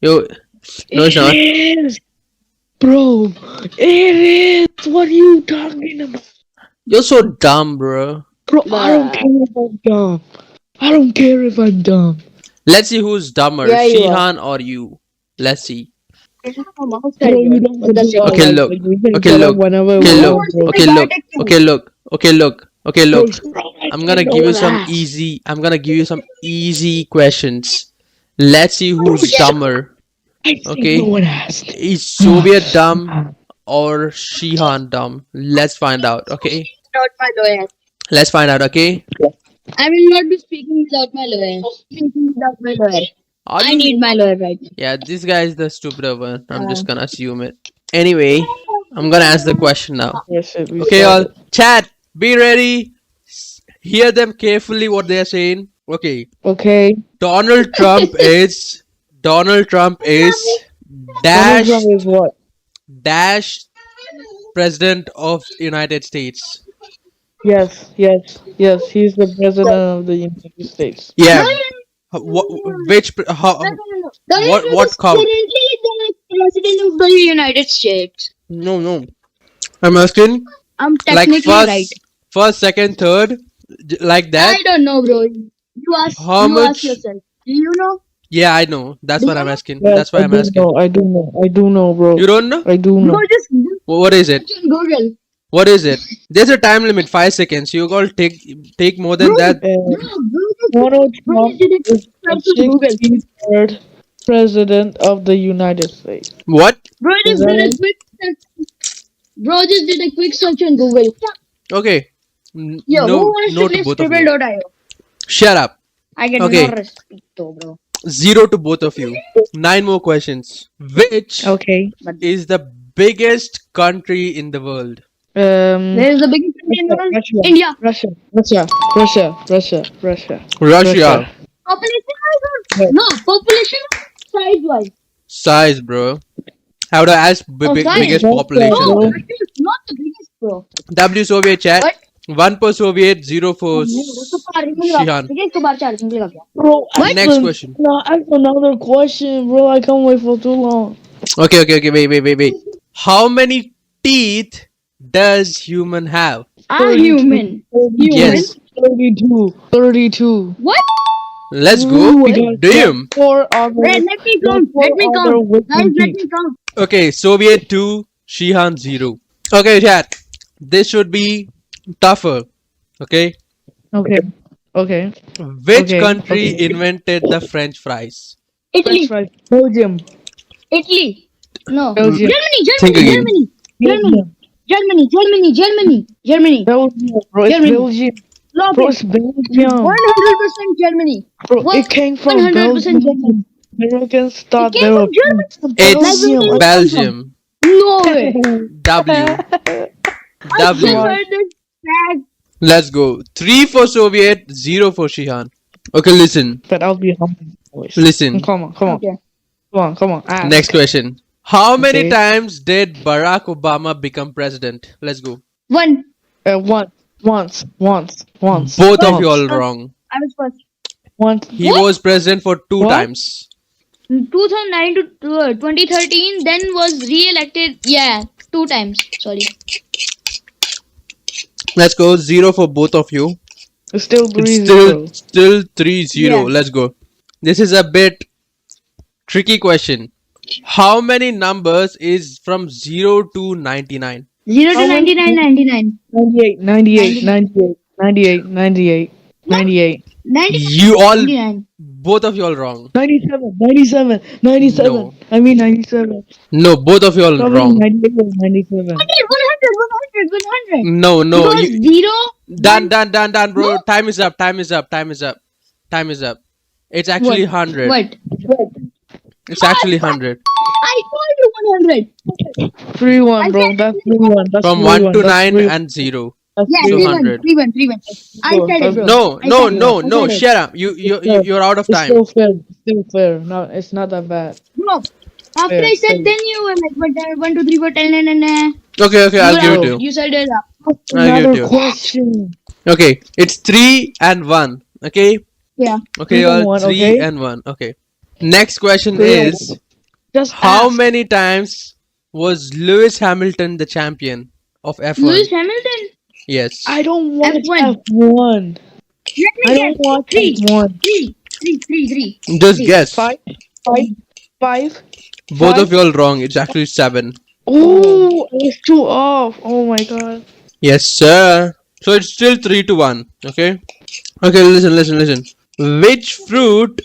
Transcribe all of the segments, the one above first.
Yo, no, it's not. It is, bro. It is. What are you talking about? You're so dumb, bro. Bro, I don't care if I'm dumb. I don't care if I'm dumb. Let's see who's dumber, Yeah, you are. Shihan or you. Let's see. Bro, you don't have to do all Okay, that. look. Like, we can Okay, get up look. whenever Okay, we look. want, bro. Okay, look. Okay, look. Okay, look. Okay, Bro, look. scroll back I'm and gonna no give you one some asked. easy. I'm gonna give you some easy questions. Let's see who's dumber. I said Okay, no one asked. is Soviet dumb or Shihan dumb? Let's find out. Okay, Without my lawyer. let's find out. Okay. I will not be speaking without my lawyer. Speaking without my lawyer. Are I you? need my lawyer right now. Yeah, this guy is the stupider one. I'm just gonna assume it. Anyway, I'm gonna ask the question now. Yes, it, we Okay, all started. chat. Be ready. Hear them carefully. What they are saying. Okay. Okay. Donald Trump is Donald Trump is Donald dash Trump is what? dash president of United States. Yes, yes, yes. He's the president of the United States. Yeah. What? Which? How? Donald What? Trump What is count? currently the president of the United States. No, no. I'm asking I'm like technically first, right. first, second, third, like that. I don't know, bro. You ask. How You ask much? yourself. Do you know? Yeah, I know. That's what I'm asking. Yes, That's why I I'm do asking. know. I do know. I do know, bro. You don't know? I do Bro, know. just What is it? search on Google. What is it? There's a time limit, 5 seconds. You all take more than that. Donald Bro, Trump just did is search the on Google. 63rd president of the United States. What? Bro, just Is did that a quick search. Bro, just did a quick search on Google. Okay. Yo, who No, wants no to to play both of you. Scribble.io? Shut up. I get Okay. no respect though, bro. 0 to both of you. 9 more questions. Which Okay. is the biggest country in the world? Where is the biggest country in the world? Russia. India. Russia. Russia. Russia. Russia. Russia. Russia. Population wise? Yeah. No, population size wise. Size, bro. How to ask Oh, size. biggest Russia, population? bro. No, Russia is not the biggest, bro. W Soviet chat. What? 1 for Soviet, 0 for Shihan. Bro, Next question. No, I have another question, bro. I can't wait for too long. Okay. Wait. How many teeth does human have? Human. Yes. 32. 32. What? Let's go. Because Damn. four other. Wait, let me count. four Let me other count. wisdom Guys, let teeth. me count. Okay, Soviet 2, Shihan 0. Okay, chat. This should be tougher. Okay. Okay. Okay. Which Okay, country okay. invented the French fries? Italy. French fries. Belgium. Italy. No. Belgium. Think again. Belgium. Germany. Belgium. Bro, it's Germany. Belgium. Stop Bro, it. it's Belgium. 100% Germany. Bro, What? it came from 100% Belgium. Germany. Americans thought It they came were from Germany. It's Belgium. Belgium. No way. W. I just W. heard this fact. Let's go. 3 for Soviet, 0 for Shihan. Okay, listen. But I'll be humble. Boys. Listen. Come on. Okay. Come on. Ask. Next question. How many Okay. times did Barack Obama become president? Let's go. One. Once. Both of you all wrong. I was first. Once. He was president for 2 What? times. 2009 to 2013, then was re-elected. Yeah, 2 times. Sorry. Let's go. 0 for both of you. It's still 3-0. It's still 3-0. Yeah. Let's go. This is a bit tricky question. How many numbers is from 0 to 99? 0 to How many? 99, 99. 98. 90, You all, 99. both of you all wrong. 97. No. I mean 97. No, both of you all Probably wrong. 98 or 97. 100. No, Because you, 0. done, bro. No. Time is up. It's actually 100. What? It's actually 100. I told you 100. 3-1, bro. That's 3-1. That's From 3-1. 1 to That's 9 3-1. and 0. That's Yeah, 3-1. 300. 3-1. I Bro, said it, bro. No, I said it. no. I said it. Shut up. You're out of It's time. still fair. Still fair. No, it's not that bad. No. After Fair, I said, fair. then you were like, but 1, 2, 3, 4, 10, and Okay, I'll you give it were to out. you. You said it. I'll give it to Another you. question. Okay, it's 3 and 1. Okay? Yeah. Okay, 3 and all 1, 3 okay? and 1. Okay. Next question 3 and is Just How ask. many times was Lewis Hamilton the champion of F1? Lewis Hamilton. Yes. I don't watch F1. F1. Let I me don't guess. watch Three. F1. Three. Just Three. guess. Five. Both of you all wrong. It's actually 7. Oh, I was too off. Oh my god. Yes, sir. So it's still 3-1. Okay. Okay. Listen. Which fruit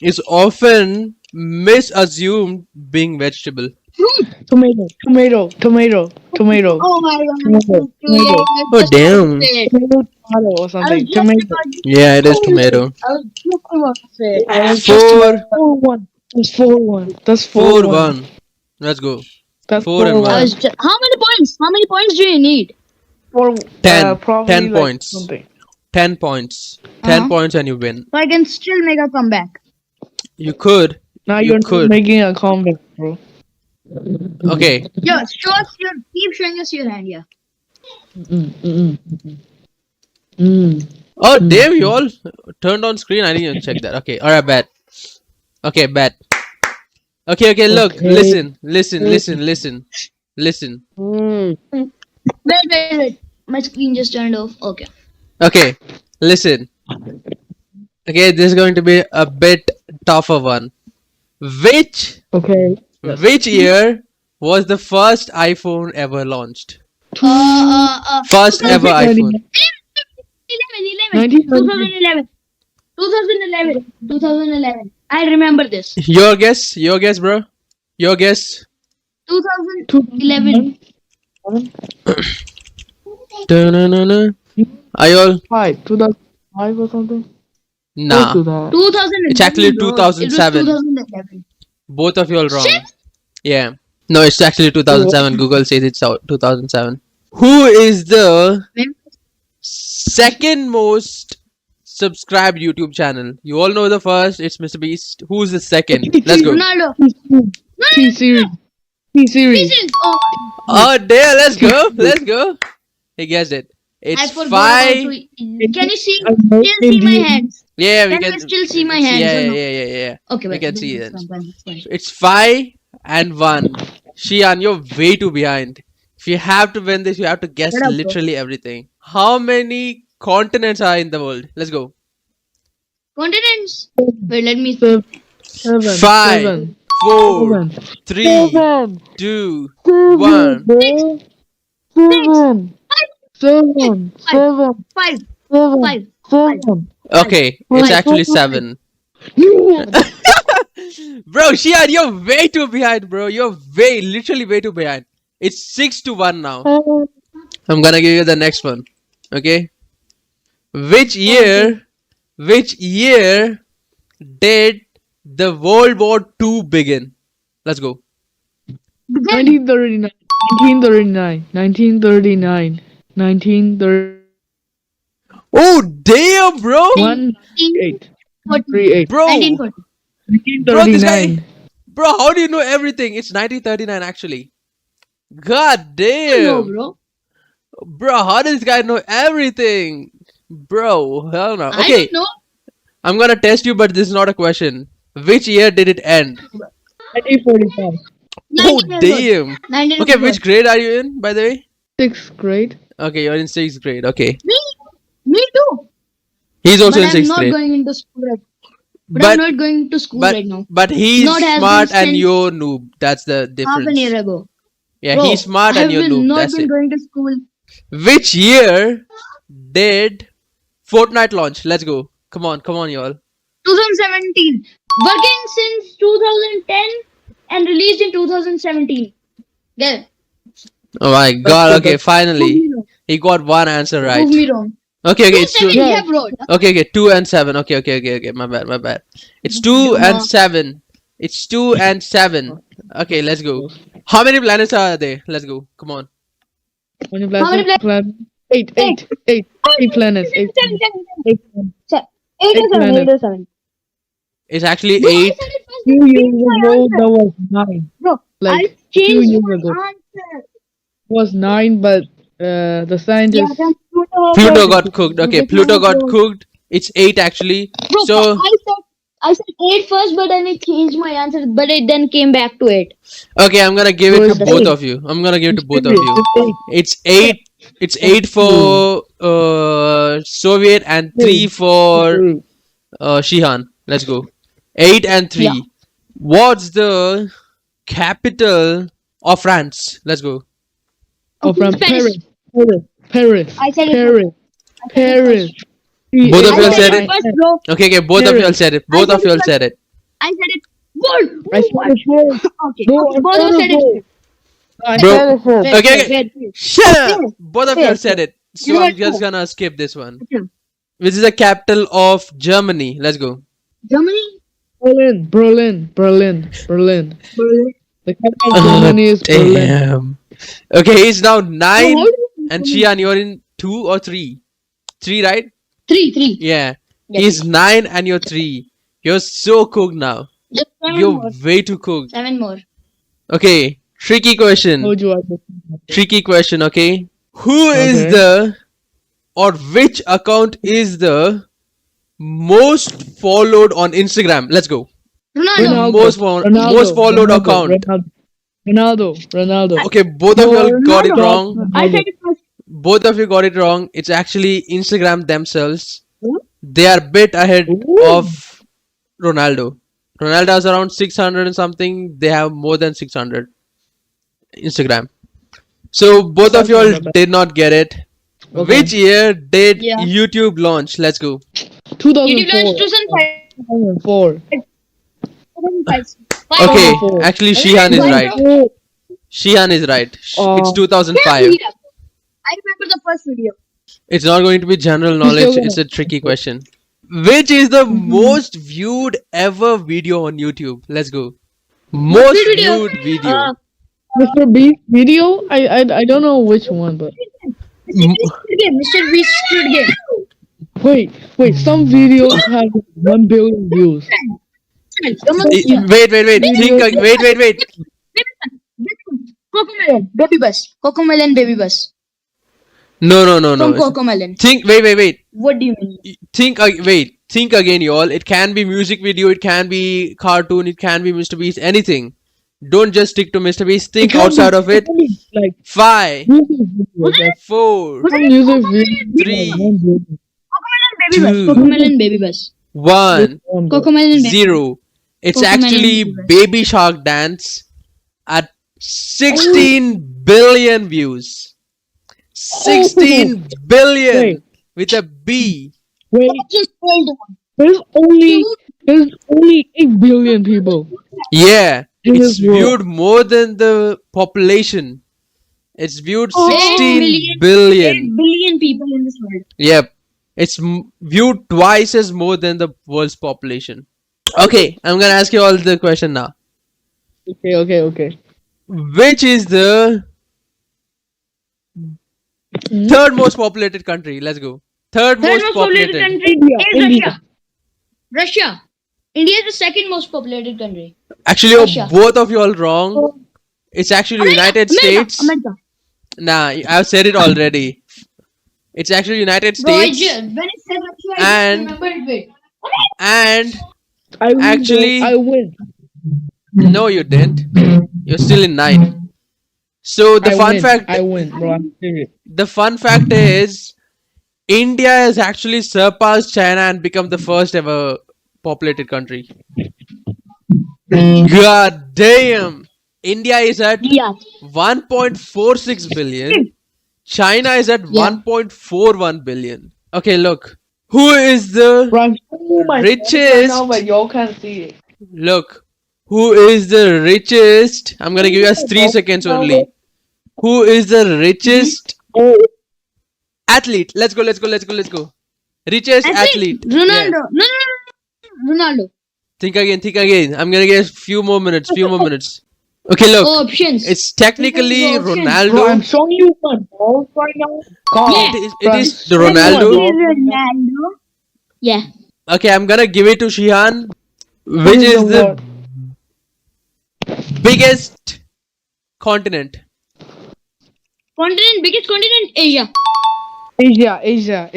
is often misassumed being vegetable? Fruit. Tomato. Oh my god. Tomato. Tomato. Oh damn. Tomato or I something. was just Tomato. about to Yeah, it is tomato. I was just about to say it. I was Four. just 4-1. That's 4-1. That's 4-1. 4-1. Let's go. That's 4 and 4-1. I 1. was just, how many points? How many points do you need? 10. Probably 10 like points. something. 10 points. 10 Uh-huh. points and you win. So I can still make a comeback. You could. Now You you're could. making a comeback, bro. Okay. Yeah, show us your keep showing us your hand, yeah. Oh damn, you all turned on screen. I didn't even check that. Okay. Alright, bet. Okay, bet. Okay, look. Okay. Listen. Wait. My screen just turned off. Okay. Okay. Listen. Okay, this is going to be a bit tougher one. Which Okay. year was the first iPhone ever launched? First 2011. ever iPhone. 2011. 2011. I remember this. Your guess, bro. Your guess. 2011. Da-na-na-na. Are you all? 2005 or something? Nah. Close to that. 2011. It's actually bro. 2007. It was 2011. Both of you all wrong. Yeah. No, it's actually 2007. Google says it's out 2007. Who is the second most subscribed YouTube channel? You all know the first. It's Mr. Beast. Who's the second? Let's go. Ronaldo. T-Series. T-Series. This is Oh, there. Let's go. He guessed it. I It's forgot 5. about to. Can you see? I Still made see my the- hands? Yeah, we Can can. you still see my hands? or no? Yeah. Okay, We wait, can then see that's it. fine, that's fine. It's 5 and 1. Shian, you're way too behind. If you have to win this, you have to guess Shut up, bro. literally everything. How many continents are in the world? Let's go. Continents. Wait, let me. Seven. 5, Seven. 4, Seven. 3, Seven. 2, Seven. 1. bro. Seven. Seven. Seven. Five. Seven. Seven. Okay, it's Five. actually 7. You Bro, Shian, you're way too behind, bro. You're literally way too behind. It's 6-1 now. won. I'm gonna give you the next one. Okay. Which year did the World War II begin? Let's go. 1939. 1939. 1939. Oh damn, bro. 138. 38. Bro, 1940. bro, this guy, 1939. bro, how do you know everything? It's 1939 actually. God No, damn, bro. bro, how does this guy know everything? Bro, hell no. I Okay, don't know. I'm gonna test you, but this is not a question. Which year did it end? 1945. Oh 1940. damn. 1940. Okay, which grade are you in, by the way? 6th grade. Okay, you're in 6th grade. Okay, Me too. he's also But in I'm 6th not grade. going into school right. But But I'm not going to school right now. but he's Not has smart been and since you're noob. That's the Half an difference. year ago. Yeah, Bro, he's smart and I've you're been noob. not That's been it. going to school. Which year did Fortnite launch? Let's go. Come on, y'all. 2017. Working since 2010 and released in 2017. Get it? Oh my god. Okay, Prove finally me wrong. he got one answer right. Prove me wrong. Okay, it's 2. 27, yeah, bro. Okay, 2 and 7. Okay. My bad. It's 2 and 7. It's 2 and 7. Okay, let's go. How many planets are there? Let's go. Come on. How many How many planets? 8 planets. 8 planets. 8 Seven, planets. seven, 8 planets. seven. Eight planets. 7. It's actually Bro, I 8. said it first. 2 years Change my ago, answer. that was 9. Bro, Like, I 2 changed years my ago. answer. Was 9, but the Yeah, scientists. then Pluto. Pluto got cooked. Okay, Bro, Pluto got cooked. It's 8 actually. Bro, So I I said 8 first, but then I changed my answer. But it then came back to 8. Okay, I'm gonna give it No, to it's both eight. of you. I'm gonna give it to It's both of eight. you. It's It's 8. It's 8 for Soviet and 3 for eight. Shihan. Let's go. 8 and 3. Yeah. What's the capital of France? Let's go. Oh, from Paris. Paris. I said it Paris. Paris. Both of I you all said said it it. first, bro. Okay, both of you all Paris. said it. Both I of said you it all said it. I said it. Good. I said it first. Okay. No, Okay, I both of us said said it it. first. I Bro. said it first. Wait, Okay, wait, wait. Shut up! Wait. Both of you all Wait. said it. So You know I'm what? just gonna skip this one. Okay. Which is the capital of Germany? Let's go. Germany? Berlin. Berlin. The capital of Germany is Berlin. Damn. Okay, he's now 9. how do you- And Shian, you're in 2 or 3? 3, right? 3. Yeah. Yes. He's 9 and you're 3. You're so cooked now. Just 7 You're more. way too cooked. 7 more. Okay, tricky question. Told you I was. Tricky question, okay? Who is Okay. the or which account is the most followed on Instagram? Let's go. Ronaldo. Most followed account. Ronaldo. Okay, both of you all got it Ronaldo. wrong. I said it first. Both of you got it wrong. It's actually Instagram themselves. What? They are bit ahead Ooh. of Ronaldo. Ronaldo has around 600 and something. They have more than 600 Instagram. So both of you all did not get it. Okay. Which year did Yeah. YouTube launch? Let's go. YouTube launched 2004. 2005. 2005. Okay, 2004. actually Shihan is right. Shihan is right. It's 2005. I remember the first video. It's not going to be general knowledge. It's a tricky question. Which is the most viewed ever video on YouTube? Let's go. Most video? viewed video. Mr. Beast video? I don't know which one, but Mr. Beast Squid Game. wait. Some videos have 1 billion views. Wait. Think. Wait. Cocomelon, Baby Bus. Cocomelon, Baby Bus. No. From Cocomelon. Think. Wait. What do you mean? Think again, y'all. It can be music video. It can be cartoon. It can be Mr. Beast. Anything. Don't just stick to Mr. Beast. Think outside of it. Like 5, music videos, like 4, some music videos. 3, Baby Bus. 2, Cocomelon, Baby Bus. 1, Cocomelon, Baby 0. It's Cocomelon actually Baby Bus. Baby Shark Dance at 16 billion views. 16 billion Wait. with a B. Wait, Just hold on. there's only 8 billion people. Yeah, In it's this world. viewed more than the population. It's viewed Oh, 16 8 billion. billion people in this world. Yep. It's viewed twice as more than the world's population. Okay, I'm gonna ask you all the question now. Okay. Which is the third most populated country? Let's go. Third Third most most populated populated. country India, is India. Russia. India is the second most populated country. Actually, Russia. both of you all wrong. It's actually United States. America. Nah, I've said it already. It's actually United Bro, States. when it said Russia, And- I just remembered it. And I win, Actually- bro. I win. no, you didn't. You're still in 9. So the I fun win. fact. I win, bro. I'm serious. The fun fact is, India has actually surpassed China and become the first ever populated country. God damn! India is at Yeah. 1.46 billion. China is at Yeah. 1.41 billion. Okay, look. Who is the Bro, I'm showing you my phone right richest? now, but y'all can't see it. Look. Who is the richest? I'm gonna give you guys 3 seconds only. Who is the richest Oh, athlete? Let's go. Richest athlete. Ronaldo. Yeah. No. Ronaldo. Think again. I'm gonna give few more minutes. Okay, look. Options. It's technically Options. bro, I'm Ronaldo. showing you my balls right now. God, Yeah. It is the Bro, Ronaldo. Ronaldo. Yeah. Okay, I'm gonna give it to Shihan. Which Who is the what? biggest continent? Biggest continent, Asia. Asia.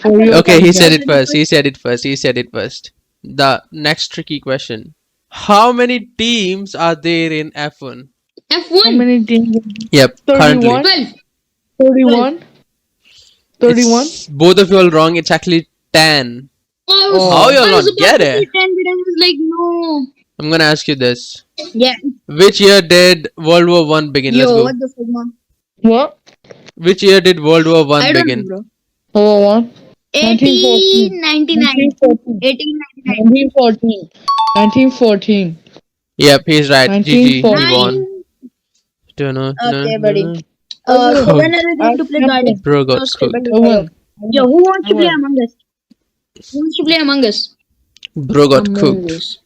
I For real. Okay, he said it first. He said it first. He said it first. The next tricky question. How many teams are there in F1? How F1. many teams? Yep, 31? currently. 12. 31? 31? It's both of you all wrong. It's actually 10. Oh, How y'all I was not about get to say it? 10, but I was like, no. I'm gonna ask you this. Yeah. Which year did World War One begin? Let's Yo, go. what the fuck, man? What? Which year did World War One I don't begin? know, bro. Hold on. 1899. 1914. 1899. 1914. 1914. Yep, he's right. GG, 1914. he won. Okay, buddy. Oh, So when are we going to play Guardians? Bro got No, screwed. stupid. I won. Yo, who wants to I play won. Among Us? Who wants to play Among Us? Bro got Among cooked. Us.